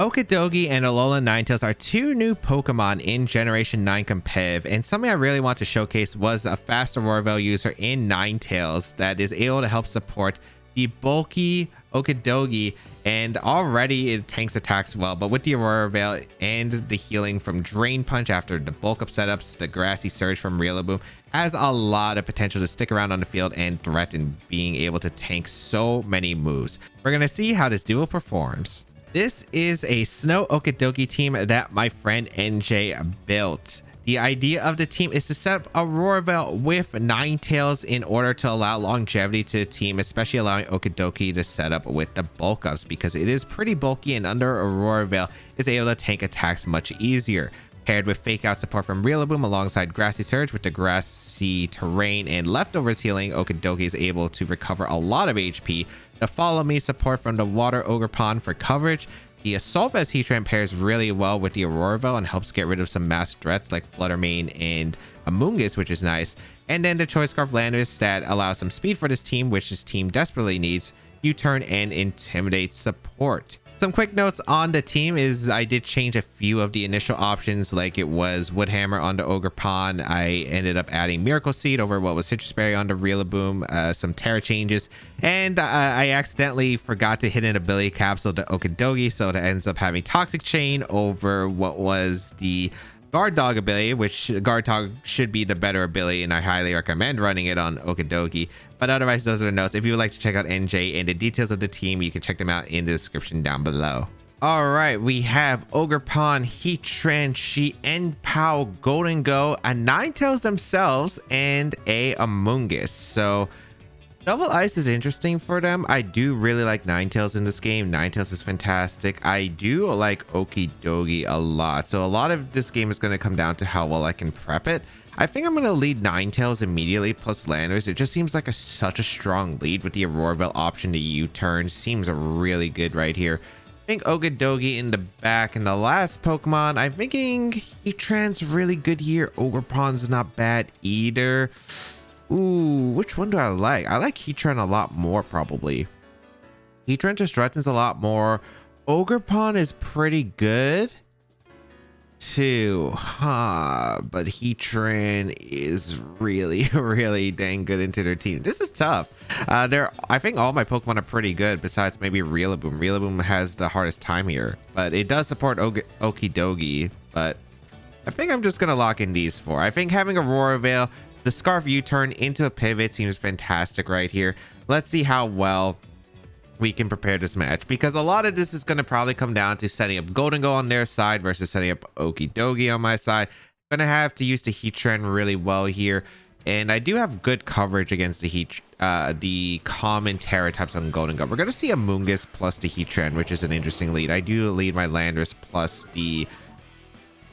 Okidogi and Alolan Ninetales are two new Pokemon in Generation 9 competitive, and something I really want to showcase was a fast Aurora Veil user in Ninetales that is able to help support the bulky Okidogi, and already it tanks attacks well, but with the Aurora Veil and the healing from Drain Punch after the bulk up setups, the Grassy Surge from Rillaboom has a lot of potential to stick around on the field and threaten being able to tank so many moves. We're going to see how this duo performs. This is a Snow Okidogi team that my friend NJ built. The idea of the team is to set up Aurora Veil with Ninetales in order to allow longevity to the team, especially allowing Okidogi to set up with the bulk ups because it is pretty bulky, and under Aurora Veil is able to tank attacks much easier. Paired with fake out support from Rillaboom alongside Grassy Surge with the grassy terrain and leftovers healing, Okidogi is able to recover a lot of HP. The Follow Me support from the Water Ogre Pond for coverage. The Assault Vest Heatran pairs really well with the Aurora Veil and helps get rid of some mass threats like Fluttermane and Amoonguss, which is nice. And then the Choice Scarf Landorus that allows some speed for this team, which this team desperately needs. U-Turn and Intimidate support. Some quick notes on the team is I did change a few of the initial options, like it was Woodhammer on the Ogre Pond. I ended up adding Miracle Seed over what was Citrus Berry on the Rillaboom, some Terra changes, and I accidentally forgot to hit an ability capsule to Okidogi, so it ends up having Toxic Chain over what was the Guard Dog ability, which Guard Dog should be the better ability, and I highly recommend running it on Okidogi. But otherwise, those are the notes. If you would like to check out NJ and the details of the team, you can check them out in the description down below. All right, we have Ogre Pond, Heatran, She, N-Pow, Golden Go, a Ninetales themselves, and a Amoonguss. So Double Ice is interesting for them. I do really like Ninetales in this game. Ninetales is fantastic. I do like Okidogi a lot. So a lot of this game is going to come down to how well I can prep it. I think I'm going to lead Ninetales immediately plus Landers. It just seems like such a strong lead with the Aurora Veil option to U-turn. Seems really good right here. I think Okidogi in the back. And the last Pokemon, I'm thinking Heatran's really good here. Ogre Pond's not bad either. Ooh, which one do I like? I like Heatran a lot more, probably. Heatran just threatens a lot more. Ogre Pond is pretty good too, but Heatran is really, really dang good into their team. This is tough. I think all my Pokemon are pretty good besides maybe Rillaboom. Rillaboom has the hardest time here, but it does support Okidogi. But I think I'm just gonna lock in these four. I think having Aurora Veil, the Scarf U-turn into a pivot seems fantastic right here. Let's see how well we can prepare this match, because a lot of this is going to probably come down to setting up Golden Go on their side versus setting up Okidogi on my side. I'm going to have to use the Heatran really well here, and I do have good coverage against the common Terra types on Golden Go. We're going to see Amoonguss plus the Heatran, which is an interesting lead. I do lead my Landorus plus the...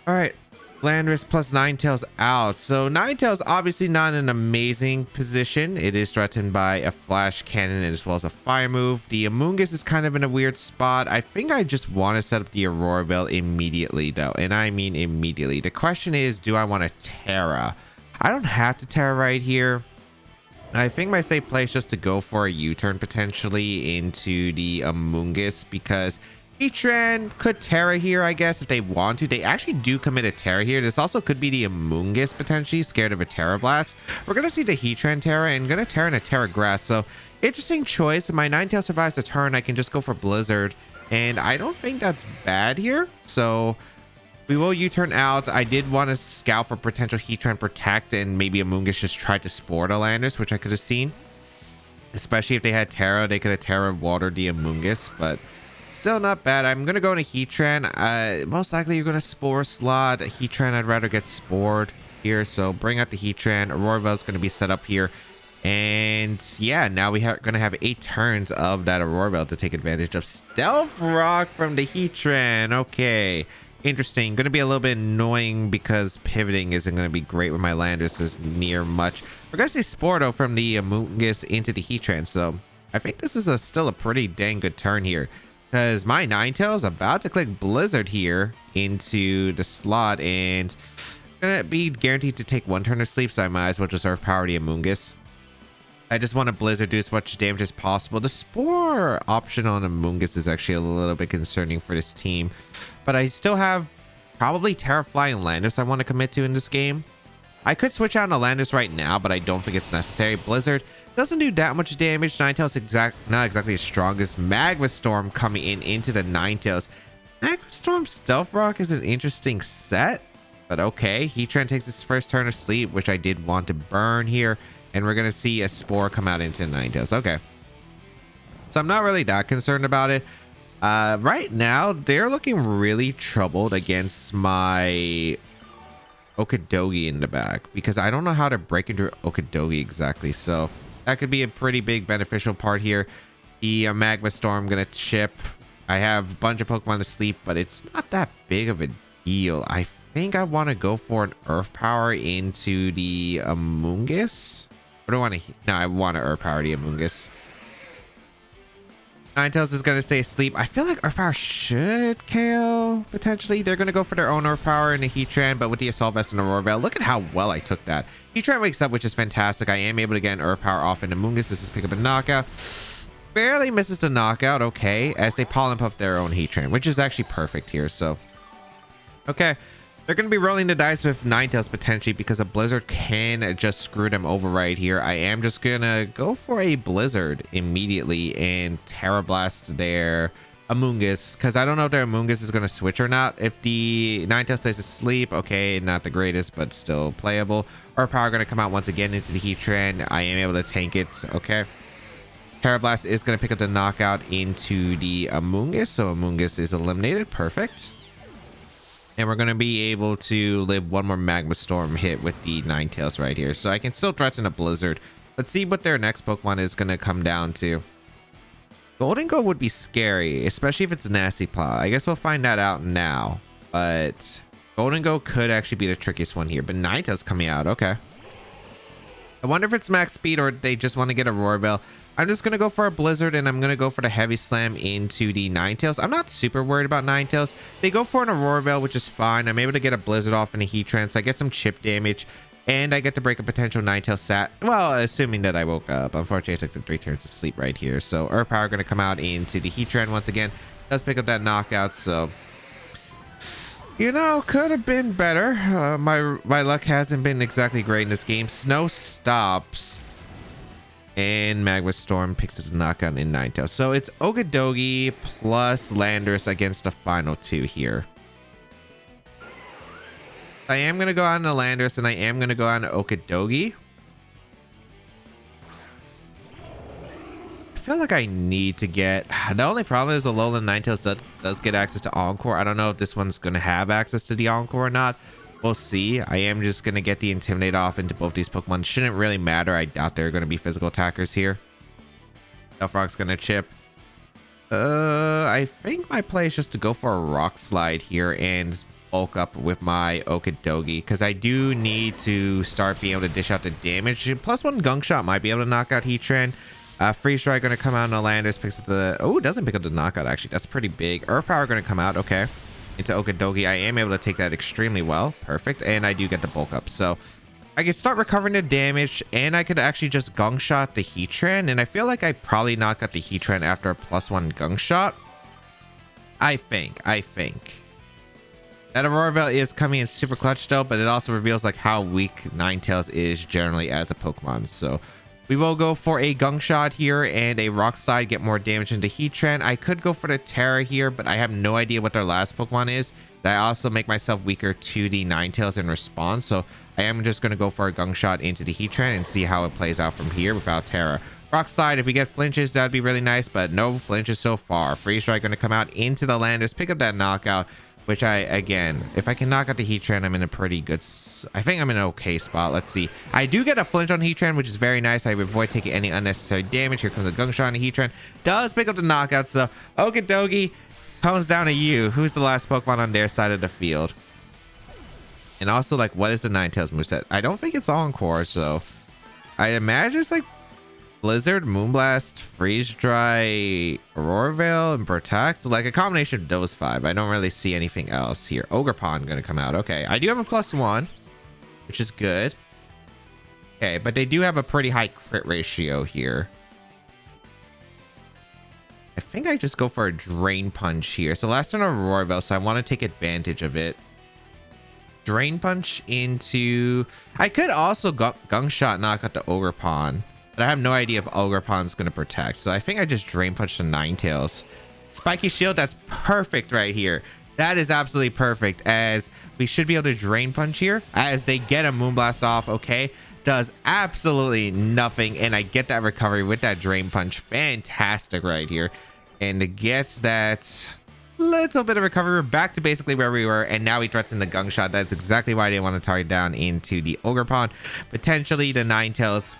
All right, Landorus plus Ninetales out. So Ninetales obviously not in an amazing position. It is threatened by a Flash Cannon as well as a Fire move. The Amoonguss is kind of in a weird spot. I think I just want to set up the Aurora Veil immediately though, and I mean immediately. The question is, do I want to Terra? I don't have to Terra right here. I think my safe play is just to go for a U-turn potentially into the Amoonguss, because Heatran could Terra here, I guess, if they want to. They actually do commit a Terra here. This also could be the Amoonguss potentially scared of a Terra Blast. We're going to see the Heatran Terra and going to Terra in a Terra Grass. So interesting choice. If my Ninetales survives the turn, I can just go for Blizzard, and I don't think that's bad here. So we will U-turn out. I did want to scout for potential Heatran Protect, and maybe Amoonguss just tried to Spore the Landers, which I could have seen. Especially if they had Terra, they could have Terra watered the Amoonguss, but still not bad. I'm going to go into Heatran. Most likely you're going to Spore slot. Heatran, I'd rather get Spored here. So bring out the Heatran. Aurora Veil is going to be set up here. And yeah, now we are going to have 8 turns of that Aurora Veil to take advantage of. Stealth Rock from the Heatran. Okay. Interesting. Going to be a little bit annoying because pivoting isn't going to be great when my Landorus is near much. We're going to see Spore though from the Amoonguss into the Heatran. So I think this is still a pretty dang good turn here, because my Ninetales about to click Blizzard here into the slot and gonna be guaranteed to take 1 turn of sleep, so I might as well just Earth Power the Amoonguss. I just want to Blizzard do as much damage as possible. The Spore option on Amoonguss is actually a little bit concerning for this team. But I still have probably Terrafly and Landorus I want to commit to in this game. I could switch out on Landorus right now, but I don't think it's necessary. Blizzard doesn't do that much damage. Ninetales not exactly as strong as Magma Storm coming into the Ninetales. Magma Storm Stealth Rock is an interesting set, but okay. Heatran takes its first turn of sleep, which I did want to burn here, and we're gonna see a Spore come out into the Ninetales. Okay, so I'm not really that concerned about it. Right now, they're looking really troubled against my Okidogi in the back because I don't know how to break into Okidogi exactly. So that could be a pretty big beneficial part here. The Magma Storm gonna chip. I have a bunch of Pokemon to sleep, but it's not that big of a deal. I think I want to go for an Earth Power into the Amoonguss. Or do I want to? No, I want to Earth Power the Amoonguss. Ninetales is going to stay asleep. I feel like Earth Power should KO, potentially. They're going to go for their own Earth Power in the Heatran, but with the Assault Vest and Aurora Veil, look at how well I took that. Heatran wakes up, which is fantastic. I am able to get an Earth Power off into Amoonguss. This is pick up a knockout. Barely misses the knockout, okay, as they Pollen Puff their own Heatran, which is actually perfect here, so. Okay. They're going to be rolling the dice with Ninetales potentially because a Blizzard can just screw them over right here. I am just going to go for a Blizzard immediately and Terra Blast their Amoonguss because I don't know if their Amoonguss is going to switch or not. If the Ninetales stays asleep, okay, not the greatest, but still playable. Earth Power going to come out once again into the Heatran. I am able to tank it, okay. Terra Blast is going to pick up the knockout into the Amoonguss, so Amoonguss is eliminated. Perfect. And we're going to be able to live one more Magma Storm hit with the Ninetales right here. So I can still threaten a Blizzard. Let's see what their next Pokemon is going to come down to. Golden Go would be scary, especially if it's Nasty Plot. I guess we'll find that out now. But Golden Go could actually be the trickiest one here. But Ninetales coming out. Okay. I wonder if it's max speed or they just want to get a Aurora Veil. I'm just going to go for a Blizzard and I'm going to go for the Heavy Slam into the Ninetales. I'm not super worried about Ninetales. They go for an Aurora Veil, which is fine. I'm able to get a Blizzard off in a Heatran, so I get some chip damage. And I get to break a potential Ninetales sat. Well, assuming that I woke up. Unfortunately, I took the 3 turns of sleep right here. So Earth Power going to come out into the Heatran once again. Does pick up that knockout, so... You know, could have been better. My luck hasn't been exactly great in this game. Snow stops. And Magma Storm picks up the knockout in Ninetales. So it's Okidogi plus Landorus against the final 2 here. I am going to go on to Landorus and I am going to go on to Okidogi. I feel like I need to get... The only problem is the Alolan Ninetales does get access to Encore. I don't know if this one's going to have access to the Encore or not. We'll see. I am just going to get the Intimidate off into both these Pokemon. Shouldn't really matter. I doubt they're going to be physical attackers here. Stealth going to chip. I think my play is just to go for a Rock Slide here and bulk up with my Okidogi because I do need to start being able to dish out the damage. +1 Gunk Shot might be able to knock out Heatran. Freeze Dry going to come out on Landorus, picks up the... Oh, it doesn't pick up the knockout, actually. That's pretty big. Earth Power going to come out. Okay. Into Okidogi. I am able to take that extremely well. Perfect. And I do get the bulk up. So I can start recovering the damage, and I could actually just Gunk Shot the Heatran. And I feel like I probably knock out the Heatran after a +1 Gunk Shot. I think. That Aurora Veil is coming in super clutch, though, but it also reveals like how weak Ninetales is generally as a Pokemon. So... we will go for a Gunk Shot here and a Rock Slide, get more damage into Heatran. I could go for the Terra here, but I have no idea what their last Pokemon is. I also make myself weaker to the Ninetales in response, so I am just going to go for a Gunk Shot into the Heatran and see how it plays out from here without Terra. Rock Slide, if we get flinches, that'd be really nice, but no flinches so far. Freeze Strike going to come out into the Landorus, pick up that knockout, which again, if I can knock out the Heatran, I'm in a pretty good... I think I'm in an okay spot. Let's see. I do get a flinch on Heatran, which is very nice. I avoid taking any unnecessary damage. Here comes a Gunk Shot on the Heatran. Does pick up the knockout, so Okidogi comes down to you. Who's the last Pokemon on their side of the field? And also, like, what is the Ninetales moveset? I don't think it's Encore, so... I imagine it's like Blizzard, Moonblast, Freeze Dry, Aurora Veil, and Protect. Like a combination of those 5. I don't really see anything else here. Ogerpon gonna come out. Okay, I do have a +1, which is good. Okay, but they do have a pretty high crit ratio here. I think I just go for a Drain Punch here. So last turn Aurora Veil, so I want to take advantage of it. Drain Punch into... I could also Gunk Shot knock out the Ogerpon, but I have no idea if Ogerpon's going to protect. So I think I just Drain Punch the Ninetales. Spiky Shield, that's perfect right here. That is absolutely perfect, as we should be able to Drain Punch here as they get a Moonblast off. Okay, does absolutely nothing, and I get that recovery with that Drain Punch. Fantastic right here. And it gets that little bit of recovery. We're back to basically where we were, and now he threatens the Gunk Shot. That's exactly why I didn't want to target down into the Ogerpon. Potentially the Ninetales.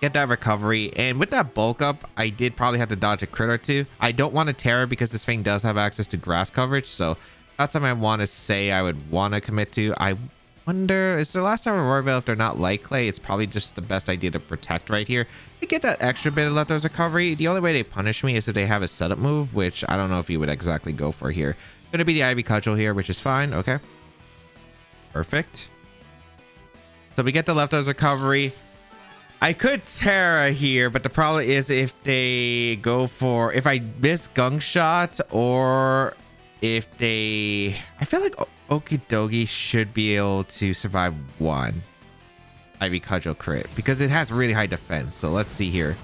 Get that recovery, and with that bulk up, I did probably have to dodge a crit or two. I don't want to Terror because this thing does have access to grass coverage, so that's something I want to say I would want to commit to. I wonder, is their last time Aurora Veil, if they're not Light Clay, it's probably just the best idea to protect right here. To get that extra bit of Leftovers recovery, the only way they punish me is if they have a setup move, which I don't know if you would exactly go for here. Gonna be the Ivy Cudgel here, which is fine. Okay, perfect. So we get the Leftovers recovery. I could Terra here, but the problem is if they go for... If I miss Gunk Shot, or if they... I feel like Okidogi should be able to survive one Ivy Cudgel crit, because it has really high defense. So let's see here.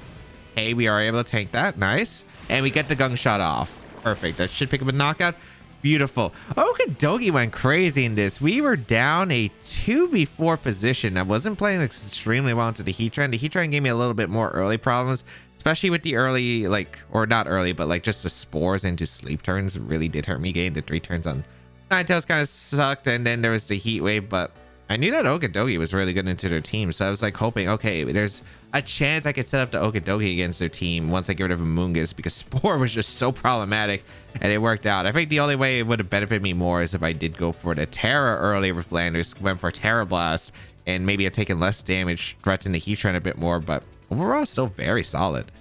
Hey, we are able to tank that. Nice. And we get the Gunk Shot off. Perfect. That should pick up a knockout. Beautiful. Okidogi went crazy in this. We were down a 2v4 position. I wasn't playing extremely well into the Heatran. The Heatran gave me a little bit more early problems, especially with the early, like, or not early, but like just the spores into sleep turns really did hurt me. Getting the 3 turns on Ninetales kind of sucked, and then there was the Heat Wave, but I knew that Okidogi was really good into their team, so I was like hoping, okay, there's a chance I could set up the Okidogi against their team once I get rid of Amoonguss, because Spore was just so problematic, and it worked out. I think the only way it would have benefited me more is if I did go for the Terra early with Landers, went for Terra Blast, and maybe I've taken less damage, threatened the Heatran a bit more, but overall still very solid.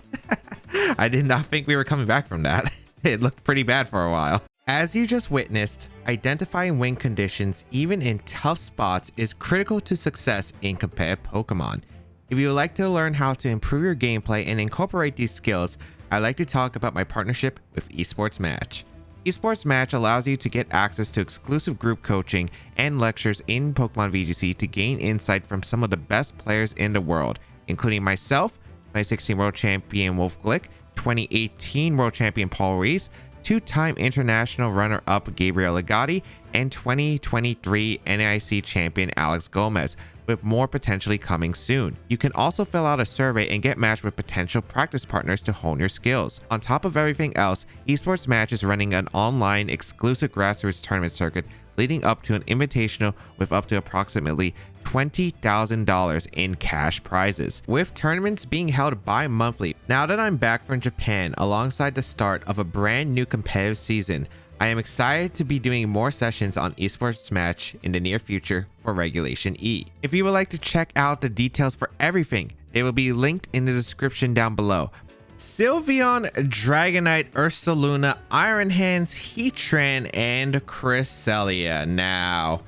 I did not think we were coming back from that. It looked pretty bad for a while. As you just witnessed, identifying win conditions even in tough spots is critical to success in competitive Pokemon. If you would like to learn how to improve your gameplay and incorporate these skills, I'd like to talk about my partnership with Esports Match. Esports Match allows you to get access to exclusive group coaching and lectures in Pokemon VGC to gain insight from some of the best players in the world, including myself, 2016 World Champion Wolf Glick, 2018 World Champion Paul Reese, 2-time international runner-up Gabriel Legati, and 2023 NAIC champion Alex Gomez, with more potentially coming soon. You can also fill out a survey and get matched with potential practice partners to hone your skills. On top of everything else, Esports Match is running an online exclusive grassroots tournament circuit leading up to an invitational with up to approximately $20,000 in cash prizes, with tournaments being held bi-monthly. Now that I'm back from Japan alongside the start of a brand new competitive season, I am excited to be doing more sessions on Esports Match in the near future for Regulation E. If you would like to check out the details for everything, they will be linked in the description down below. Sylveon, Dragonite, Ursaluna, Iron Hands, Heatran, and Cresselia. Now,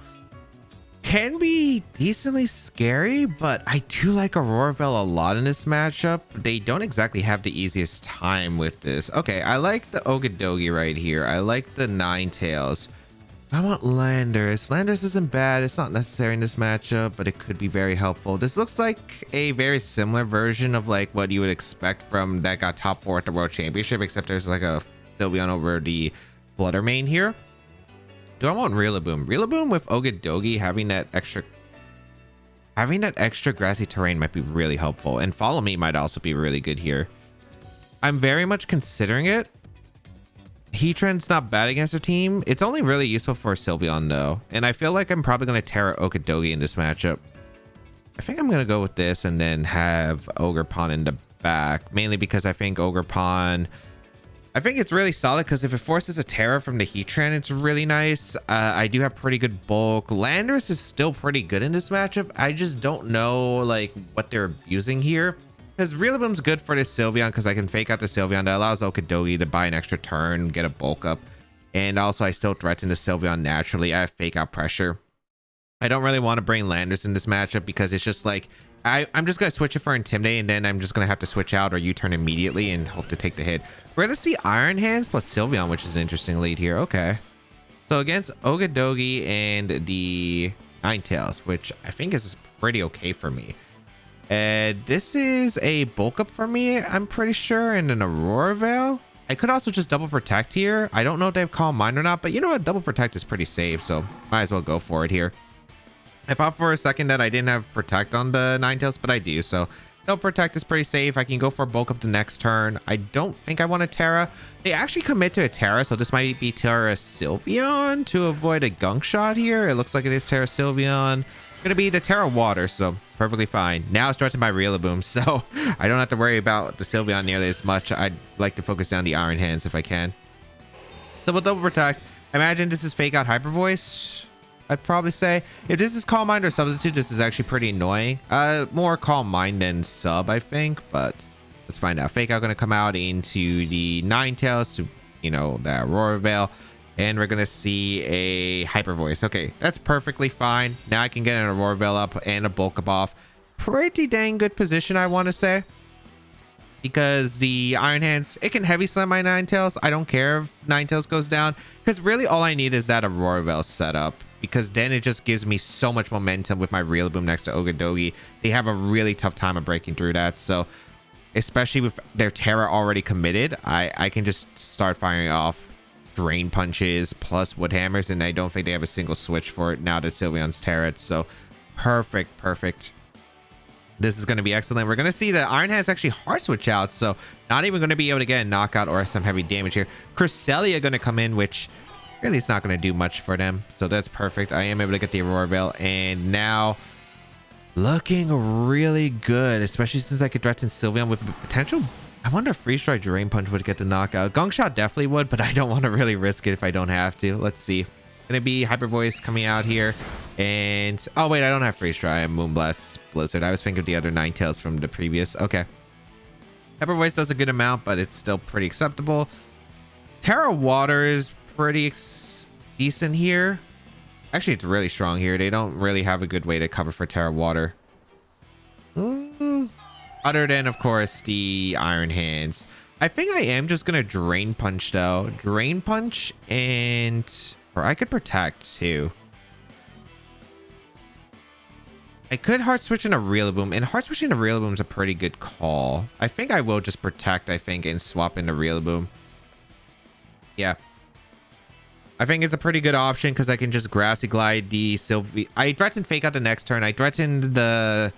can be decently scary, but I do like Aurora Veil a lot in this matchup. They don't exactly have the easiest time with this. Okay, I like the Okidogi right here. I like the Ninetales. I want Landers. Landers isn't bad. It's not necessary in this matchup, but it could be very helpful. This looks like a very similar version of like what you would expect from that got top 4 at the World Championship, except there's like a Sylveon over the Flutter Mane here. Do I want Rillaboom? Rillaboom with Okidogi having that extra grassy terrain might be really helpful, and Follow Me might also be really good here. I'm very much considering it. Heatran's not bad against a team. It's only really useful for Sylveon though, and I feel like I'm probably going to Terra Okidogi in this matchup. I think I'm going to go with this and then have Ogerpon in the back, mainly because I think Ogerpon... I think it's really solid because if it forces a Terra from the Heatran, it's really nice. I do have pretty good bulk. Landers is still pretty good in this matchup. I just don't know like what they're abusing here. Because Rillaboom's good for this Sylveon because I can fake out the Sylveon. That allows Okidogi to buy an extra turn, get a bulk up. And also I still threaten the Sylveon naturally. I have fake out pressure. I don't really want to bring Landers in this matchup because it's just like, I'm just going to switch it for Intimidate, and then I'm just going to have to switch out or U-turn immediately and hope to take the hit. We're going to see Iron Hands plus Sylveon, which is an interesting lead here. Okay. So against Okidogi and the Ninetales, which I think is pretty okay for me. This is a Bulk Up for me, I'm pretty sure, and an Aurora Veil. I could also just double protect here. I don't know if they have Calm Mind or not, but you know what? Double protect is pretty safe, so might as well go for it here. I thought for a second that I didn't have protect on the Ninetales, but I do. So double protect is pretty safe. I can go for a Bulk Up the next turn. I don't think I want a Terra. They actually commit to a Terra, so this might be Terra Sylveon to avoid a Gunk Shot here. It looks like it is Terra Sylveon. Gonna be the Terra Water, so perfectly fine. Now it's threatened by Rillaboom, so I don't have to worry about the Sylveon nearly as much. I'd like to focus down the Iron Hands if I can. So we'll double protect. I imagine this is Fake Out Hyper Voice. I'd probably say if this is Calm Mind or Substitute, this is actually pretty annoying. More Calm Mind than Sub, I think, but let's find out. Fake Out gonna come out into the Ninetales, so, you know, the Aurora Veil, and we're gonna see a Hyper Voice. Okay, that's perfectly fine. Now I can get an Aurora Veil up and a Bulk Up off. Pretty dang good position, I want to say, because the Iron Hands, it can Heavy Slam my Ninetales. I don't care if Ninetales goes down, because really all I need is that Aurora Veil setup, because then it just gives me so much momentum with my Rillaboom next to Okidogi. They have a really tough time of breaking through that. So especially with their Terra already committed, I can just start firing off Drain Punches plus Wood Hammers, and I don't think they have a single switch for it now that Sylveon's Terra. So perfect. This is going to be excellent. We're going to see the Iron Hands actually hard switch out, so not even going to be able to get a knockout or some heavy damage here. Cresselia going to come in, which really it's not going to do much for them, so that's perfect. I am able to get the Aurora Veil, and now looking really good, especially since I could threaten Sylveon with potential. I wonder if Freeze Dry Drain Punch would get the knockout. Gunk Shot definitely would, but I don't want to really risk it if I don't have to. Let's see. Gonna be Hyper Voice coming out here, and oh wait, I don't have Freeze Dry. I have Moonblast Blizzard. I was thinking of the other Ninetales from the previous. Okay, Hyper Voice does a good amount, but it's still pretty acceptable. Terra Water is pretty decent here. Actually, it's really strong here. They don't really have a good way to cover for Terra Water. Other than, of course, the Iron Hands. I think I am just going to Drain Punch, though. Drain Punch and... or I could Protect, too. I could Hard Switch in a Rillaboom. And Hard Switching a Rillaboom is a pretty good call. I think I will just Protect, and swap into Rillaboom. Yeah. I think it's a pretty good option because I can just Grassy Glide the Sylvie. I threatened Fake Out the next turn. I threatened the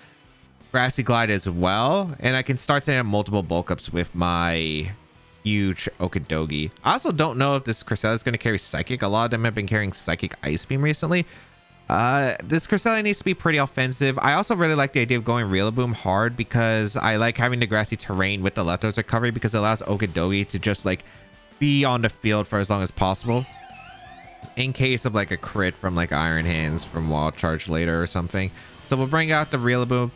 Grassy Glide as well. And I can start setting up multiple Bulk Ups with my huge Okidogi. I also don't know if this Cresselia is going to carry Psychic. A lot of them have been carrying Psychic Ice Beam recently. This Cresselia needs to be pretty offensive. I also really like the idea of going Rillaboom hard because I like having the grassy terrain with the leftovers recovery because it allows Okidogi to just like be on the field for as long as possible in case of like a crit from like Iron Hands from Wild Charge later or something. So we'll bring out the Rillaboom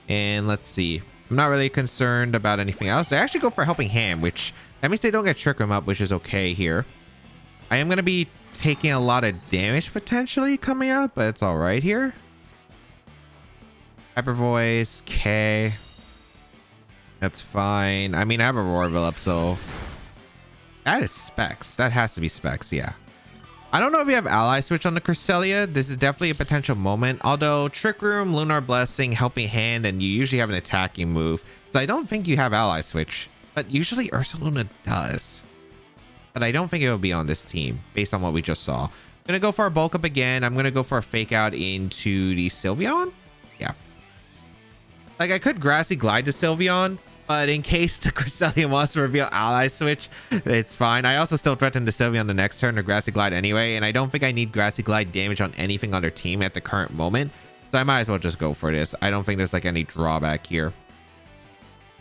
and let's see. I'm not really concerned about anything else. They actually go for Helping Hand, which that means they don't get Trick Room up, which is okay here. I am going to be taking a lot of damage potentially coming out, but it's all right here. Hyper Voice, K. That's fine. I mean, I have Aurora Veil up, so that is Specs. That has to be Specs, yeah. I don't know if you have Ally Switch on the Cresselia. This is definitely a potential moment. Although Trick Room, Lunar Blessing, Helping Hand, and you usually have an attacking move. So I don't think you have Ally Switch. But usually Ursaluna does. But I don't think it will be on this team based on what we just saw. I'm going to go for a Bulk Up again. I'm going to go for a Fake Out into the Sylveon. Yeah. Like I could Grassy Glide to Sylveon. But in case the Cresselia wants to reveal Ally Switch, it's fine. I also still threaten the Sylveon the next turn or Grassy Glide anyway, and I don't think I need Grassy Glide damage on anything on their team at the current moment. So I might as well just go for this. I don't think there's like any drawback here.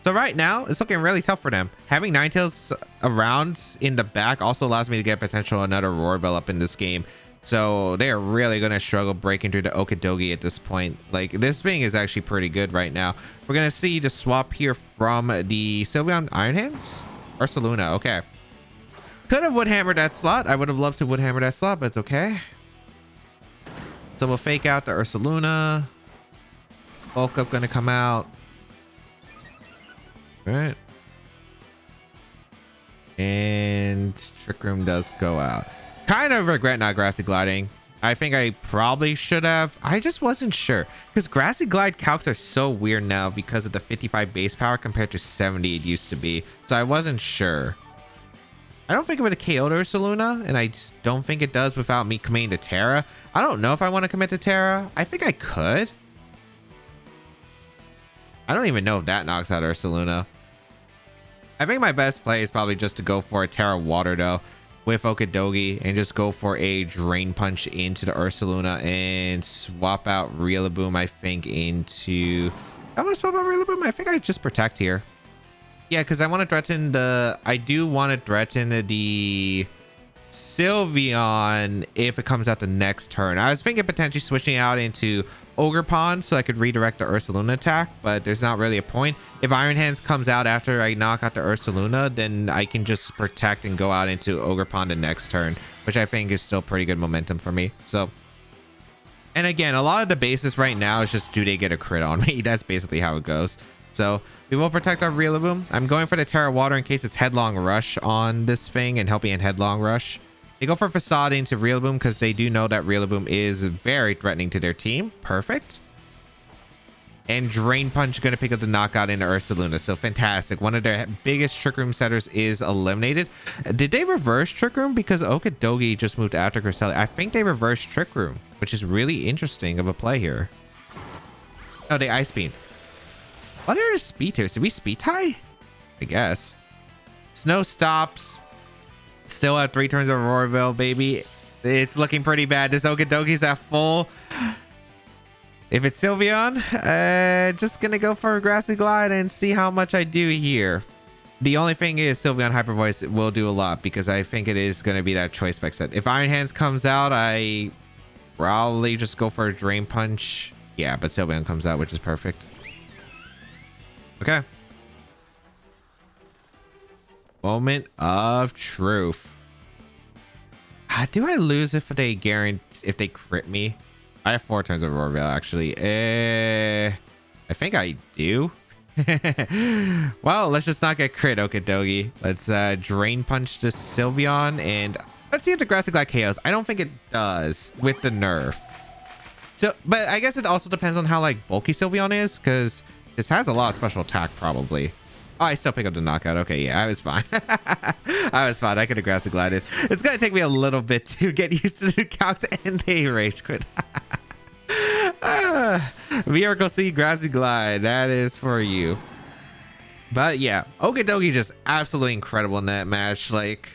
So right now, it's looking really tough for them. Having Ninetales around in the back also allows me to get potential another Aurora Veil up in this game. So they are really going to struggle breaking through the Okidogi at this point. Like, this thing is actually pretty good right now. We're going to see the swap here from the Sylveon Iron Hands. Ursaluna, okay. Could have Woodhammered that slot. I would have loved to Woodhammer that slot, but it's okay. So we'll Fake Out the Ursaluna. Bulk Up gonna come out. All right. And Trick Room does go out. Kind of regret not Grassy Gliding. I think I probably should have. I just wasn't sure. Because Grassy Glide calcs are so weird now because of the 55 base power compared to 70 it used to be. So I wasn't sure. I don't think it would have KO'd Ursaluna, and I just don't think it does without me committing to Terra. I don't know if I want to commit to Terra. I think I could. I don't even know if that knocks out Ursaluna. I think my best play is probably just to go for a Terra Water though with Okidogi and just go for a Drain Punch into the Ursaluna and swap out Rillaboom, I think, into... I'm going to swap out Rillaboom. I think I just protect here. Yeah, because I want to threaten the... I do want to threaten the Sylveon if it comes out the next turn. I was thinking potentially switching out into Ogerpon so I could redirect the Ursaluna attack, but there's not really a point. If Iron Hands comes out after I knock out the Ursaluna, then I can just protect and go out into Ogerpon the next turn, which I think is still pretty good momentum for me. So, and again, a lot of the basis right now is just do they get a crit on me? That's basically how it goes. So we will protect our Rillaboom. I'm going for the Terra Water in case it's Headlong Rush on this thing and help me in Headlong Rush. They go for Facade into Rillaboom because they do know that Rillaboom is very threatening to their team. Perfect. And Drain Punch going to pick up the knockout into Ursaluna. So fantastic. One of their biggest Trick Room setters is eliminated. Did they reverse Trick Room? Because Okidogi just moved after Cresselia. I think they reversed Trick Room, which is really interesting of a play here. Oh, they Ice Beam. What are the speed tiers? Did we speed tie? I guess. Snow stops. Still have 3 turns of Aurora Veil, baby. It's looking pretty bad. This Okidogi's at full. If it's Sylveon, just gonna go for a Grassy Glide and see how much I do here. The only thing is Sylveon Hyper Voice will do a lot because I think it is gonna be that choice spec set. If Iron Hands comes out, I probably just go for a Drain Punch. Yeah, but Sylveon comes out, which is perfect. Okay. Moment of truth. Do I lose if they crit me? I have 4 turns of Aurora Veil, actually. I think I do. Well, let's just not get crit, Okidogi. Let's Drain Punch this Sylveon and let's see if the Grassy Glide KOs. I don't think it does with the nerf. So, but I guess it also depends on how like bulky Sylveon is, because this has a lot of special attack probably. Oh, I still pick up the knockout. Okay, yeah, I was fine. I was fine. I could have Grassy Glided. It's going to take me a little bit to get used to the calcs and they rage quit. Miracle Seed Grassy Glide. That is for you. But yeah, Okidogi just absolutely incredible in that match. Like,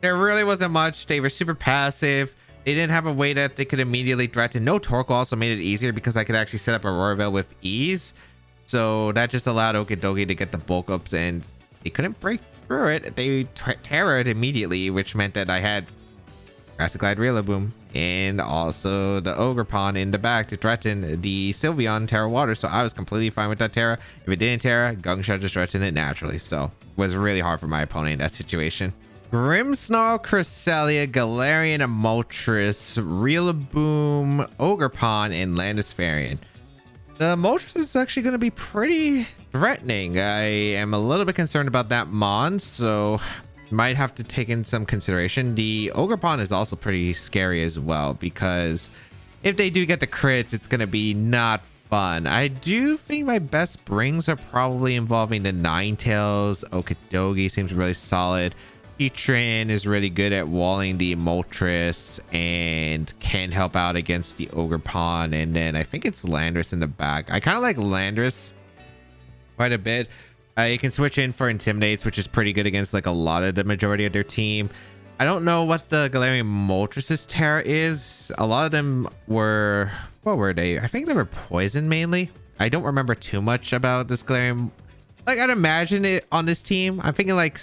there really wasn't much. They were super passive. They didn't have a way that they could immediately threaten. No Torkoal also made it easier because I could actually set up Aurora Veil with ease. So that just allowed Okidogi to get the bulk ups and they couldn't break through it. They Terra'd immediately, which meant that I had Grassy Glide Rillaboom and also the Ogerpon in the back to threaten the Sylveon Terra Water. So I was completely fine with that Terra. If it didn't Terra, Gungshot just threatened it naturally. So it was really hard for my opponent in that situation. Grimmsnarl, Cresselia, Galarian, Moltres, Rillaboom, Ogerpon, and Landisfarian. The Moltres is actually going to be pretty threatening. I am a little bit concerned about that Mon, so might have to take in some consideration. The Ogerpon is also pretty scary as well, because if they do get the crits, it's going to be not fun. I do think my best brings are probably involving the Ninetales. Okidogi seems really solid. Heatran is really good at walling the Moltres and can help out against the Ogerpon. And then I think it's Landorus in the back. I kind of like Landorus quite a bit. You can switch in for Intimidates, which is pretty good against like a lot of the majority of their team. I don't know what the Galarian Moltres' Terra is. A lot of them were... What were they? I think they were poison mainly. I don't remember too much about this Galarian... Like, I'd imagine it on this team. I'm thinking like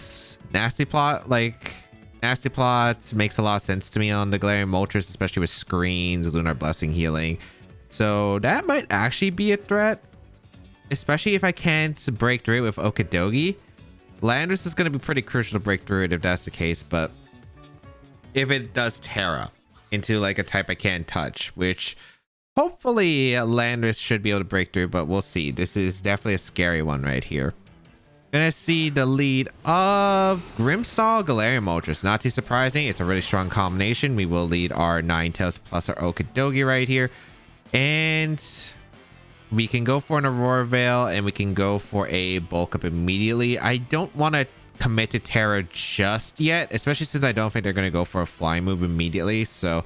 Nasty Plot. Like, Nasty Plot makes a lot of sense to me on the Galarian Moltres, especially with screens, Lunar Blessing healing. So that might actually be a threat, especially if I can't break through it with Okidogi. Landorus is going to be pretty crucial to break through it if that's the case, but if it does Terra into like a type I can't touch, which Hopefully Landorus should be able to break through, but we'll see. This is definitely a scary one right here. Gonna see the lead of Grimmsnarl, Galarian Moltres. Not too surprising. It's a really strong combination. We will lead our Ninetales plus our Okidogi right here. And we can go for an Aurora Veil and we can go for a Bulk Up immediately. I don't want to commit to Terra just yet, especially since I don't think they're going to go for a flying move immediately. So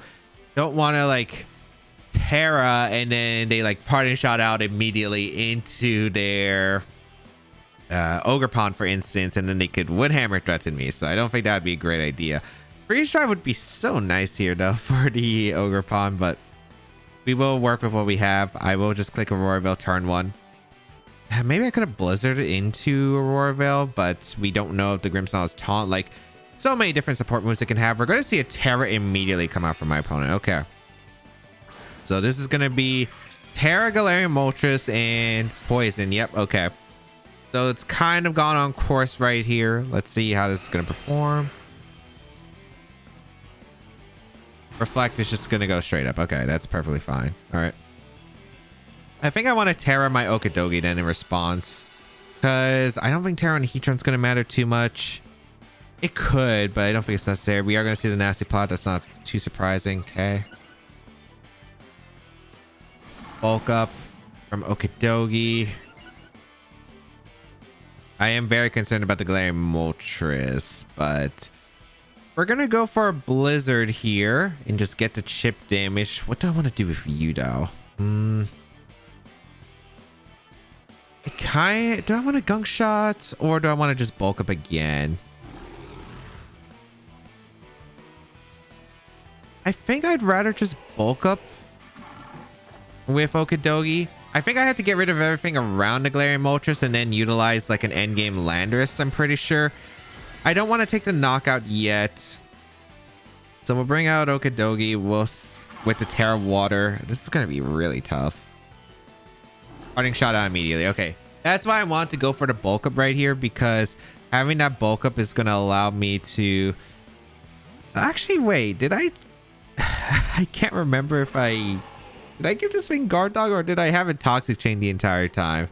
don't want to like Terra and then they like parting shot out immediately into their Ogre Pond, for instance, and then they could Woodhammer threaten me. So I don't think that would be a great idea. Freeze Drive would be so nice here though for the Ogre Pond, but we will work with what we have. I will just click Aurora Veil turn 1. Maybe I could have Blizzarded into Aurora Veil, but we don't know if the Grimmsnarl is taunt. Like, so many different support moves it can have. We're going to see a Terra immediately come out from my opponent. Okay. So this is going to be Terra, Galarian Moltres, and Poison. Yep, okay. So it's kind of gone on course right here. Let's see how this is going to perform. Reflect is just going to go straight up. Okay, that's perfectly fine. All right. I think I want to Terra my Okidogi then in response, because I don't think Terra and Heatran's going to matter too much. It could, but I don't think it's necessary. We are going to see the nasty plot. That's not too surprising. Okay. Bulk Up from Okidogi. I am very concerned about the Galarian Moltres, but we're going to go for a Blizzard here and just get the chip damage. What do I want to do with you, though? Do I want a Gunk Shot or do I want to just Bulk Up again? I think I'd rather just Bulk Up with Okidogi. I think I have to get rid of everything around the Galarian Moltres and then utilize like an endgame Landorus, I'm pretty sure. I don't want to take the knockout yet. So we'll bring out Okidogi with the Terra Water. This is going to be really tough. Parting shot out immediately. Okay. That's why I want to go for the Bulk Up right here, because having that Bulk Up is going to allow me to... Actually, wait. Did I... I can't remember if I... Did I give this thing Guard Dog or did I have it Toxic Chain the entire time?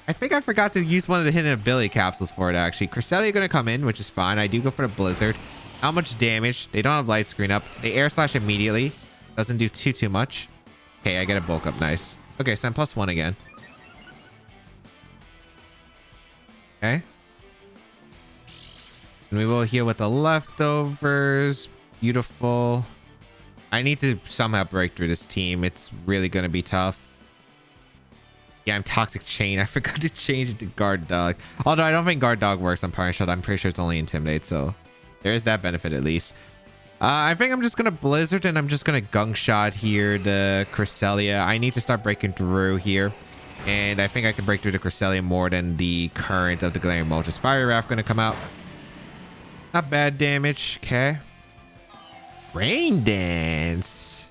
I think I forgot to use one of the hidden ability capsules for it, actually. Cresselia going to come in, which is fine. I do go for the Blizzard. How much damage? They don't have Light Screen up. They Air Slash immediately. Doesn't do too much. Okay, I get a Bulk Up. Nice. Okay, so I'm +1 again. Okay. And we will heal with the leftovers. Beautiful. I need to somehow break through this team. It's really going to be tough. Yeah, I'm Toxic Chain. I forgot to change it to Guard Dog. Although I don't think Guard Dog works on Parting Shot. I'm pretty sure it's only Intimidate, so there is that benefit at least. I think I'm just going to Blizzard and I'm just going to Gunk Shot here the Cresselia. I need to start breaking through here. And I think I can break through the Cresselia more than the current of the Galarian Moltres. Fire Wrath going to come out. Not bad damage. Okay. Rain Dance.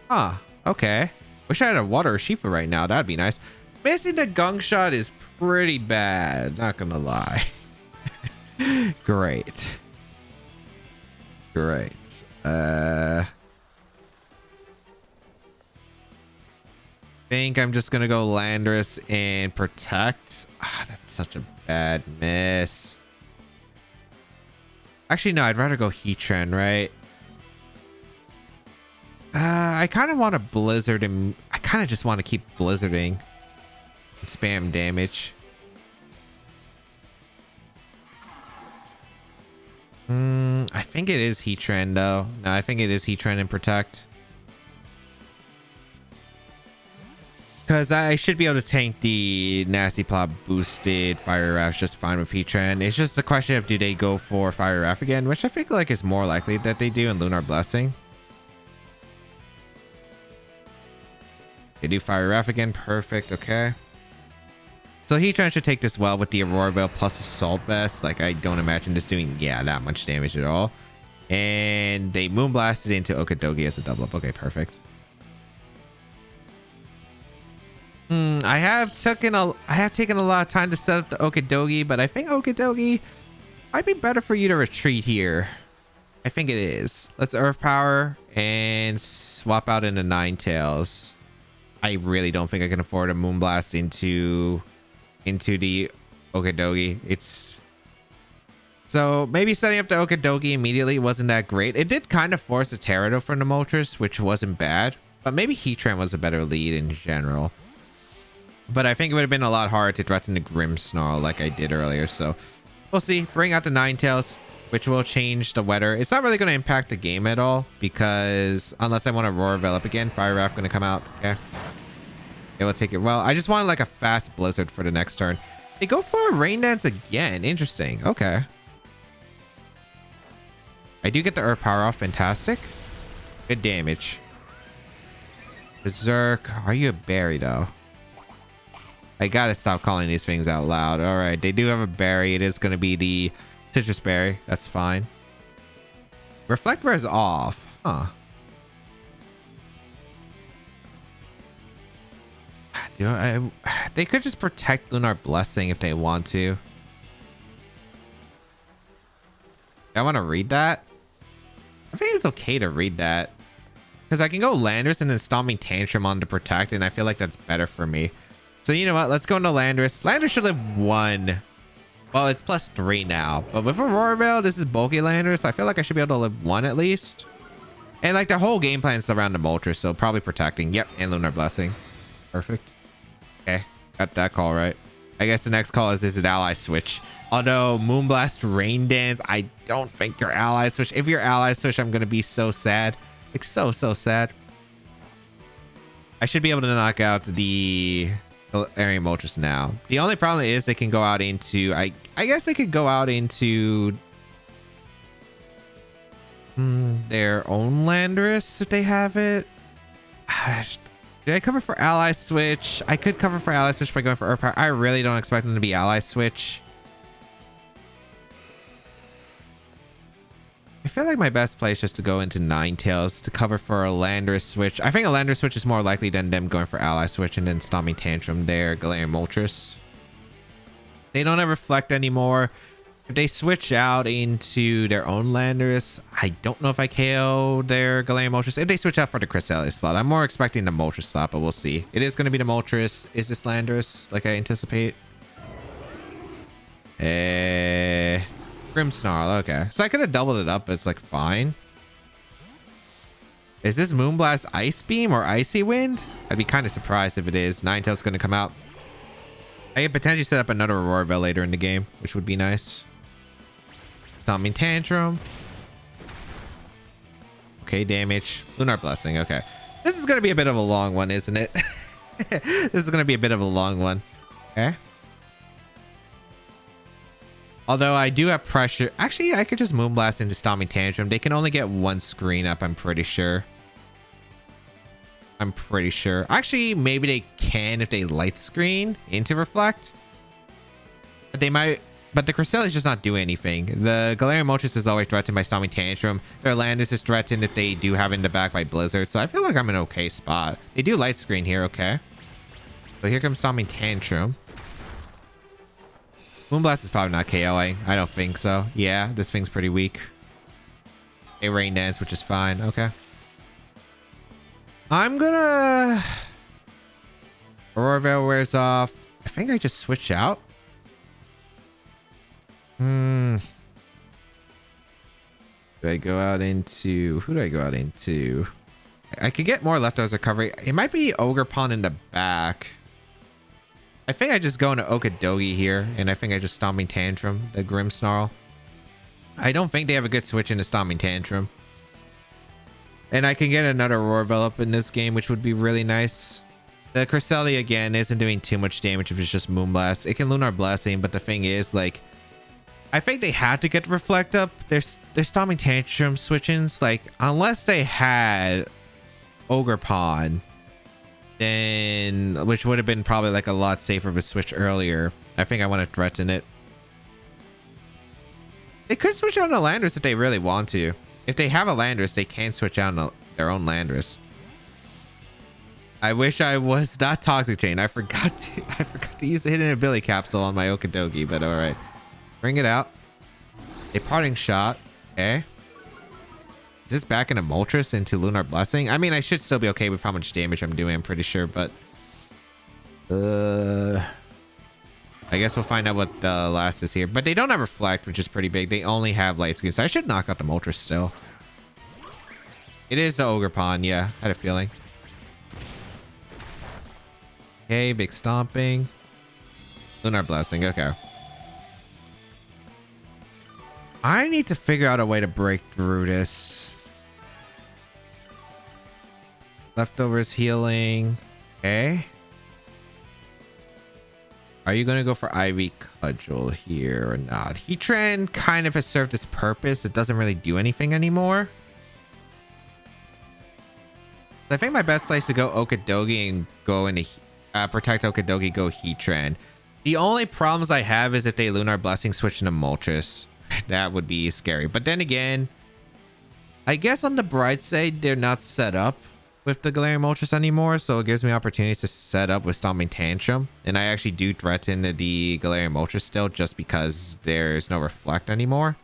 Huh. Okay. Wish I had a Water Urshifu right now. That'd be nice. Missing the Gunk Shot is pretty bad. Not going to lie. Great. Great. Think I'm just gonna go Landorus and Protect. Ah, that's such a bad miss. Actually, no, I'd rather go Heatran, right? I kind of want to Blizzard and I kind of just want to keep Blizzarding and spam damage. I think it is Heatran though. No, I think it is Heatran and Protect. Because I should be able to tank the Nasty Plot boosted Fire Wrath just fine with Heatran. It's just a question of do they go for Fire Wrath again, which I think like is more likely that they do in Lunar Blessing. They do Fire Wrath again. Perfect. Okay. So Heatran should take this well with the Aurora Veil plus Assault Vest. Like, I don't imagine this doing, that much damage at all. And they Moonblasted into Okidogi as a double up. Okay, perfect. I have taken a lot of time to set up the Okidogi, but I think Okidogi might be better for you to retreat here. I think it is. Let's Earth Power and swap out into Ninetales. I really don't think I can afford a Moonblast into the Okidogi. It's so maybe setting up the Okidogi immediately wasn't that great. It did kind of force a Terato from the Moltres, which wasn't bad, but maybe Heatran was a better lead in general. But I think it would have been a lot harder to threaten the Grimmsnarl like I did earlier. So we'll see. Bring out the Ninetales, which will change the weather. It's not really going to impact the game at all because unless I want to Aurora Veil up again, Fire Wrath going to come out. Okay. It will take it. Well, I just wanted like a fast Blizzard for the next turn. They go for a Rain Dance again. Interesting. Okay. I do get the Earth Power off. Fantastic. Good damage. Berserk. Are you a berry though? I gotta stop calling these things out loud. All right. They do have a berry. It is going to be the Citrus Berry. That's fine. Reflector is off. Huh. They could just protect Lunar Blessing if they want to. I want to read that. I think it's okay to read that. Because I can go Landorus and then Stomping Tantrum on to protect. And I feel like that's better for me. So you know what? Let's go into Landorus. Landorus should have 1. Well, it's +3 now. But with Aurora Veil, this is bulky Landorus. I feel like I should be able to live 1 at least. And like the whole game plan is around the Moltres. So probably protecting. Yep. And Lunar Blessing. Perfect. Okay. Got that call right. I guess the next call is it ally switch? Although Moonblast Rain Dance, I don't think your ally switch. If your ally switch, I'm going to be so sad. Like so sad. I should be able to knock out the Area Moltres now. The only problem is they can go out into... I guess they could go out into... their own Landorus if they have it. Did I cover for ally switch? I could cover for ally switch by going for Earth Power. I really don't expect them to be ally switch. I feel like my best play is just to go into Ninetales to cover for a Landorus switch. I think a Landorus switch is more likely than them going for ally switch and then Stomping Tantrum there, Galarian Moltres. They don't have Reflect anymore. If they switch out into their own Landorus, I don't know if I KO their Galarian Moltres. If they switch out for the Cresselia slot, I'm more expecting the Moltres slot, but we'll see. It is going to be the Moltres. Is this Landorus like I anticipate? Grimmsnarl. Okay. So I could have doubled it up, but it's like fine. Is this Moonblast Ice Beam or Icy Wind? I'd be kind of surprised if it is. Ninetales going to come out. I could potentially set up another Aurora Veil later in the game, which would be nice. Stomping Tantrum. Okay, damage. Lunar Blessing. Okay. This is going to be a bit of a long one, isn't it? This is going to be a bit of a long one. Okay. Although I do have pressure. Actually, I could just Moonblast into Stomping Tantrum. They can only get 1 screen up, I'm pretty sure. Actually, maybe they can if they light screen into Reflect. But they might... But the Cresselia is just not doing anything. The Galarian Moltres is always threatened by Stomping Tantrum. Their Landorus is threatened if they do have in the back by Blizzard. So I feel like I'm in an okay spot. They do light screen here, okay. So here comes Stomping Tantrum. Moonblast is probably not KOing. I don't think so. Yeah, this thing's pretty weak. A Rain Dance, which is fine. Okay. I'm gonna... Aurora Veil wears off. I think I just switch out. Do I go out into... Who do I go out into? I could get more leftovers recovery. It might be Ogre Pawn in the back. I think I just go into Okidogi here, and I think I just Stomping Tantrum, the Grimmsnarl. I don't think they have a good switch into Stomping Tantrum. And I can get another Aurora Veil up in this game, which would be really nice. The Cresselia, again, isn't doing too much damage if it's just Moonblast. It can Lunar Blessing, but the thing is, like... I think they had to get Reflect up. There's Stomping Tantrum switch-ins. Like, unless they had Ogre Pawn... Then, which would have been probably like a lot safer of a switch earlier. I think I want to threaten it. They could switch out a Landorus if they really want to. If they have a Landorus, they can switch out their own Landorus. I wish I was not Toxic Chain. I forgot to use the hidden ability capsule on my Okidogi, but all right. Bring it out. A Parting Shot. Okay. Is this back into Moltres into Lunar Blessing? I mean, I should still be okay with how much damage I'm doing, I'm pretty sure, but I guess we'll find out what the last is here. But they don't have Reflect, which is pretty big. They only have Light Screen, so I should knock out the Moltres still. It is the Ogerpon, yeah. I had a feeling. Okay, big stomping. Lunar Blessing, okay. I need to figure out a way to break through this. Leftovers healing. Okay. Are you going to go for Ivy Cudgel here or not? Heatran kind of has served its purpose. It doesn't really do anything anymore. I think my best place to go Okidogi and go into protect Okidogi, go Heatran. The only problems I have is if they Lunar Blessing switch into Moltres. That would be scary. But then again, I guess on the bright side, they're not set up with the Galarian Moltres anymore, so it gives me opportunities to set up with Stomping Tantrum. And I actually do threaten the Galarian Moltres still just because there's no Reflect anymore.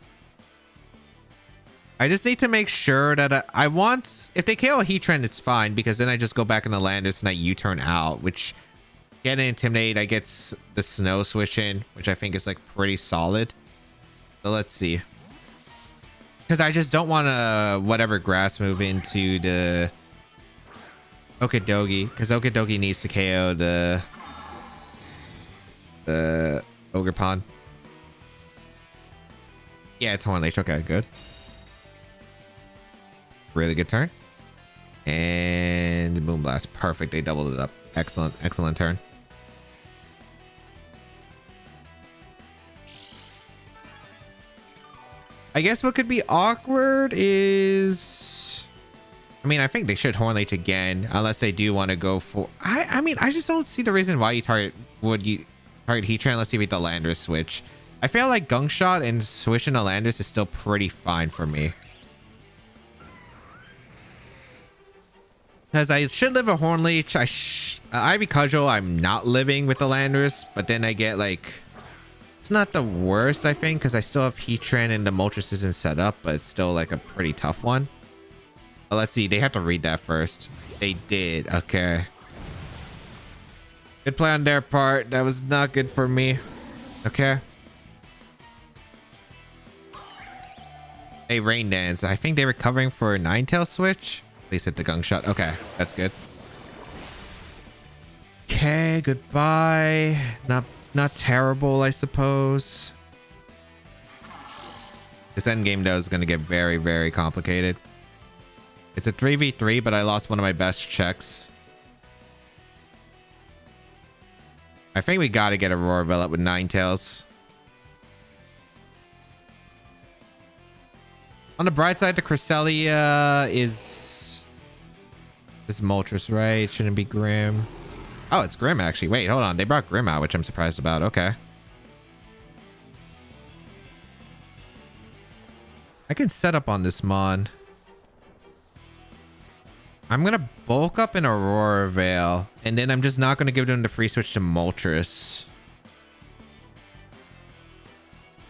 I just need to make sure that I want... If they KO a Heatran, it's fine, because then I just go back in the Landorus and I U-turn out, which... Get an Intimidate, I get the Snow Switch in, which I think is like pretty solid. So let's see. Because I just don't want to whatever Grass move into the Okidogi, because Okidogi needs to KO the Ogerpon. Yeah, it's Horn Leash. Okay, good. Really good turn. And Moonblast. Perfect. They doubled it up. Excellent. Excellent turn. I guess what could be awkward is... I mean, I think they should Horn Leech again, unless they do want to go for... I mean, I just don't see the reason why you target Heatran unless you beat the Landorus switch. I feel like Gunk Shot and switching to Landorus is still pretty fine for me. Because I should live a Horn Leech. Ivy Cudgel, I'm not living with the Landorus, but then I get like... It's not the worst, I think, because I still have Heatran and the Moltres isn't set up, but it's still like a pretty tough one. But let's see. They have to read that first. They did. Okay. Good play on their part. That was not good for me. Okay. Hey, Rain Dance. I think they're recovering for a Ninetales switch. Please hit the Gunk Shot. Okay, that's good. Okay, goodbye. Not terrible, I suppose. This endgame, though, is going to get very, very complicated. It's a 3v3, but I lost one of my best checks. I think we got to get Aurora Veil up with Ninetales. On the bright side, the Cresselia is... This is Moltres, right? Shouldn't be Grim. Oh, it's Grim, actually. Wait, hold on. They brought Grim out, which I'm surprised about. Okay. I can set up on this Mon. I'm going to bulk up in Aurora Veil, and then I'm just not going to give them the free switch to Moltres.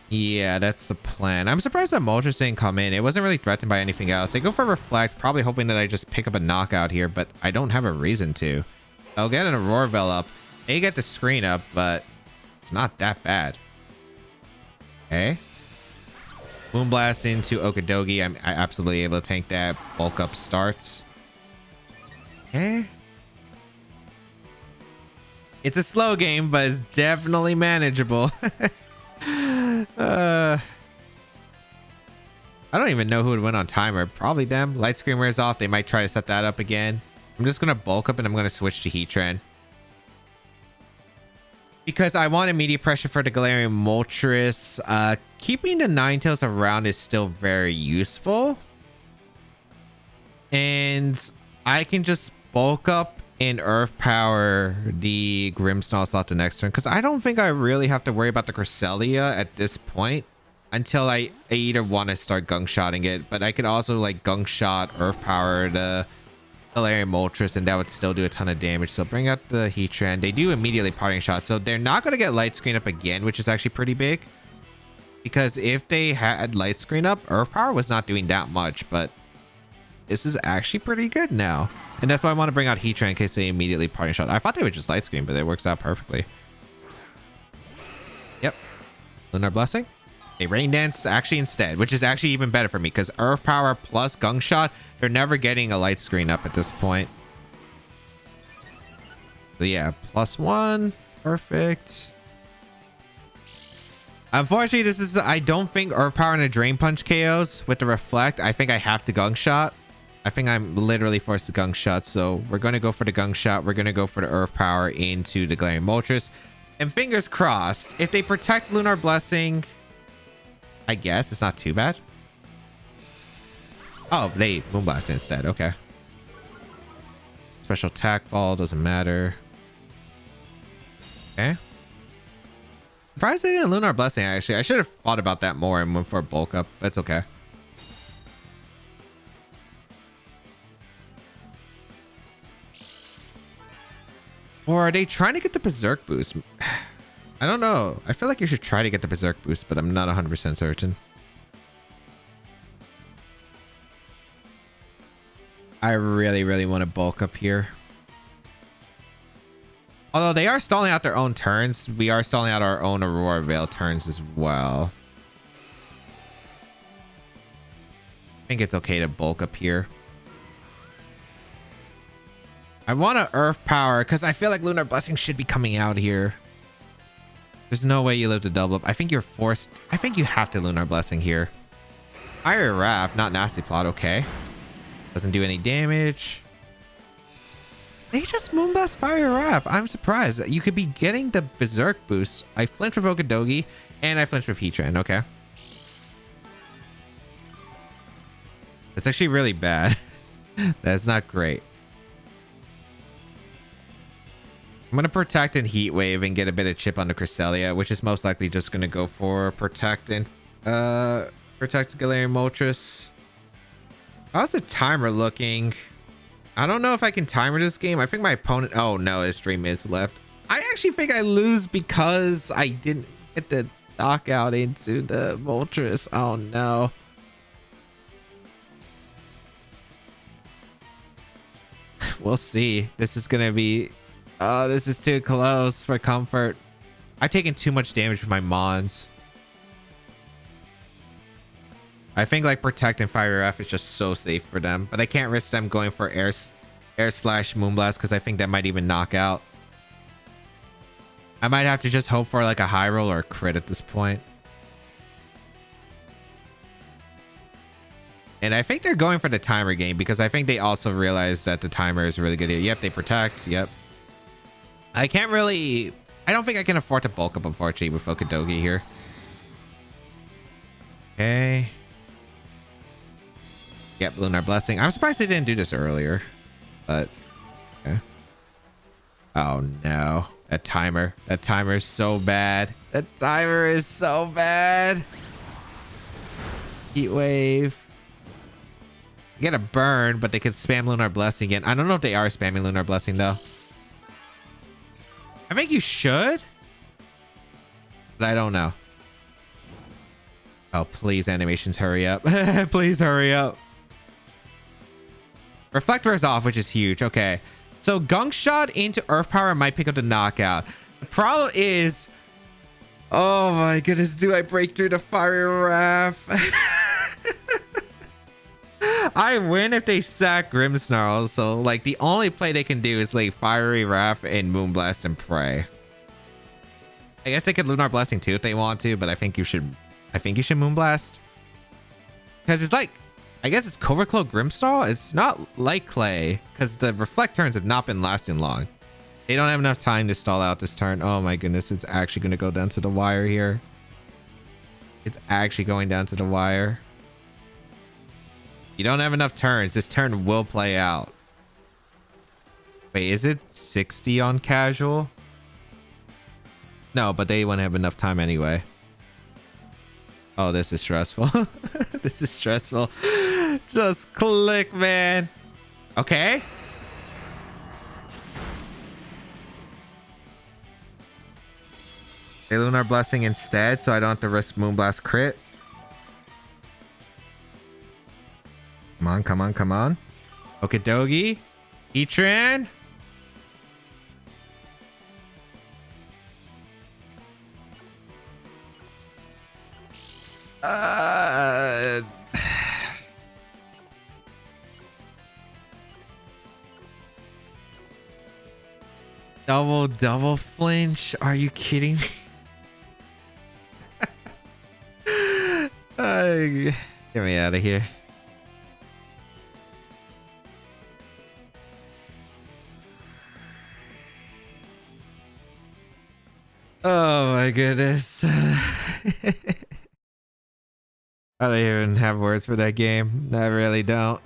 Yeah, that's the plan. I'm surprised that Moltres didn't come in. It wasn't really threatened by anything else. They go for Reflect, probably hoping that I just pick up a knockout here, but I don't have a reason to. I'll get an Aurora Veil up. They get the screen up, but it's not that bad. Okay. Moonblast into Okidogi. I'm absolutely able to tank that. Bulk up starts. Okay. It's a slow game, but it's definitely manageable. I don't even know who would win on timer. Probably them. Light Screen wears off. They might try to set that up again. I'm just going to bulk up and I'm going to switch to Heatran. Because I want immediate pressure for the Galarian Moltres. Keeping the Ninetales around is still very useful. And I can just bulk up and Earth Power the Grimmsnarl slot the next turn. Because I don't think I really have to worry about the Cresselia at this point. Until I either want to start Gunk Shotting it. But I could also like Gunk Shot, Earth Power the Galarian Moltres, and that would still do a ton of damage. So bring out the Heatran. They do immediately Parting Shot, so they're not going to get Light Screen up again, which is actually pretty big. Because if they had Light Screen up, Earth Power was not doing that much, but this is actually pretty good now. And that's why I want to bring out Heatran in case they immediately party shot. I thought they would just light screen, but it works out perfectly. Yep. Lunar Blessing. A Rain Dance actually instead, which is actually even better for me because Earth Power plus Gunk Shot, they're never getting a light screen up at this point. So yeah, +1. Perfect. Unfortunately, this is, I don't think Earth Power and a Drain Punch KOs with the Reflect. I think I have to Gunk Shot. I think I'm literally forced to Gunk Shot. So we're going to go for the Gunk Shot. We're going to go for the Earth Power into the Glaring Moltres. And fingers crossed, if they protect Lunar Blessing, I guess it's not too bad. Oh, they Moonblast instead. Okay. Special attack fall doesn't matter. Okay. Surprised they didn't Lunar Blessing, actually. I should have thought about that more and went for a Bulk Up. That's okay. Or are they trying to get the Berserk boost? I don't know. I feel like you should try to get the Berserk boost, but I'm not 100% certain. I really want to Bulk Up here. Although they are stalling out their own turns, we are stalling out our own Aurora Veil turns as well. I think it's okay to Bulk Up here. I want to Earth Power because I feel like Lunar Blessing should be coming out here. There's no way you live to double up. I think you're forced. I think you have to Lunar Blessing here. Fire Wrap, not Nasty Plot. Okay. Doesn't do any damage. They just Moonblast Fire Wrap. I'm surprised. You could be getting the Berserk boost. I flinched with Okidogi and I flinched with Heatran. Okay. That's actually really bad. That's not great. I'm going to Protect and Heat Wave and get a bit of chip on the Cresselia, which is most likely just going to go for Protect and Protect Galarian Moltres. How's the timer looking? I don't know if I can timer this game. I think my opponent... Oh, no, his 3 minutes left. I actually think I lose because I didn't get the knockout into the Moltres. Oh, no. We'll see. This is going to be... Oh, this is too close for comfort. I've taken too much damage with my Mons. I think like Protect and Fire F is just so safe for them, but I can't risk them going for air slash Moonblast because I think that might even knock out. I might have to just hope for like a high roll or a crit at this point. And I think they're going for the timer game because I think they also realize that the timer is really good here. Yep, they Protect. Yep. I can't really... I don't think I can afford to Bulk Up, unfortunately, with Okidogi here. Okay. Yep, Lunar Blessing. I'm surprised they didn't do this earlier. But... Okay. Oh, no. That timer. That timer is so bad. That timer is so bad. Heat Wave. Get a burn, but they could spam Lunar Blessing again. I don't know if they are spamming Lunar Blessing, though. I think you should, but I don't know. Oh, please, animations, hurry up. Please hurry up. Reflector is off, which is huge. Okay. So Gunk Shot into Earth Power might pick up the knockout. The problem is... Oh my goodness, do I break through the Fire Wrap? I win if they sack Grimmsnarl, so like the only play they can do is like Fiery Wrath and Moonblast and pray. I guess they could Lunar Blessing too if they want to, but I think you should Moonblast. Because it's like, I guess it's Covert Claw Grimmsnarl. It's not like Clay, because the Reflect turns have not been lasting long. They don't have enough time to stall out this turn. Oh my goodness, it's actually going to go down to the wire here. It's actually going down to the wire. You don't have enough turns. This turn will play out. Wait, is it 60 on casual? No, but they won't have enough time anyway. Oh, this is stressful. This is stressful. Just click, man. Okay. They Lunar Blessing instead, so I don't have to risk Moonblast crit. Come on, come on, come on. Okidogi. Heatran. Double flinch. Are you kidding me? Get me out of here. Oh my goodness. I don't even have words for that game. I really don't.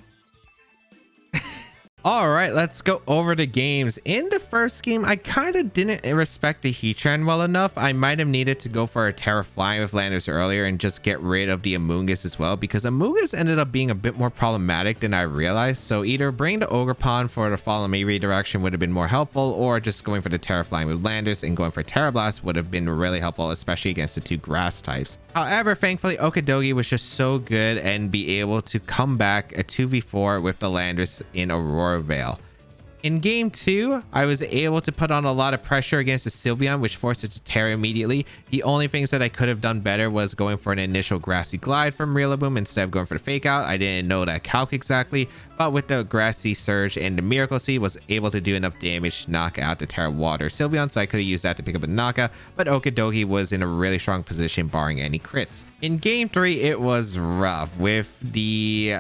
All right, let's go over the games. In the first game, I kind of didn't respect the Heatran well enough. I might have needed to go for a Terra Flying with Landers earlier and just get rid of the Amoonguss as well, because Amoonguss ended up being a bit more problematic than I realized. So either bring the Ogerpon for the Follow Me redirection would have been more helpful, or just going for the Terra Flying with Landers and going for Terra Blast would have been really helpful, especially against the 2 grass types. However, thankfully, Okidogi was just so good and be able to come back a 2v4 with the Landers in Aurora Veil. In game 2, I was able to put on a lot of pressure against the Sylveon, which forced it to Terra immediately. The only things that I could have done better was going for an initial Grassy Glide from Rillaboom instead of going for the Fake Out. I didn't know that calc exactly, but with the Grassy Surge and the Miracle Seed, was able to do enough damage to knock out the Terra Water Sylveon, so I could have used that to pick up a knockout, but Okidogi was in a really strong position barring any crits. In game 3, it was rough with the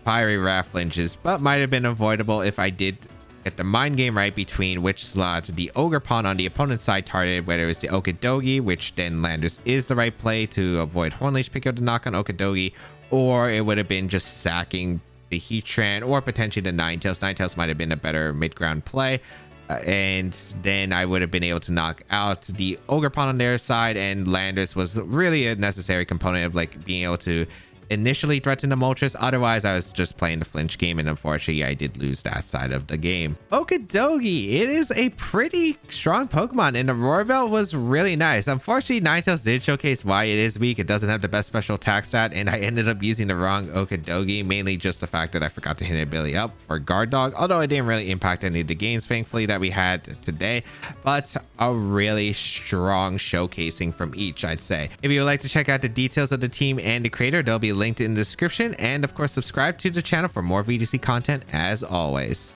Fiery Wrath flinches, but might have been avoidable if I did get the mind game right between which slot the Ogerpon on the opponent's side targeted, whether it was the Okidogi, which then Landers is the right play to avoid Hornleash, pick up the knock on Okidogi, or it would have been just sacking the Heatran or potentially the Ninetales. Ninetales might have been a better mid-ground play. And then I would have been able to knock out the Ogerpon on their side, and Landers was really a necessary component of like being able to initially threaten the Moltres. Otherwise, I was just playing the flinch game, and unfortunately, I did lose that side of the game. Okidogi, it is a pretty strong Pokemon, and Aurora Veil was really nice. Unfortunately, Ninetales did showcase why it is weak. It doesn't have the best special attack stat, and I ended up using the wrong Okidogi, mainly just the fact that I forgot to hit ability up for Guard Dog, although it didn't really impact any of the games, thankfully, that we had today. But a really strong showcasing from each, I'd say. If you would like to check out the details of the team and the creator, they'll be linked in the description, and of course subscribe to the channel for more VGC content as always.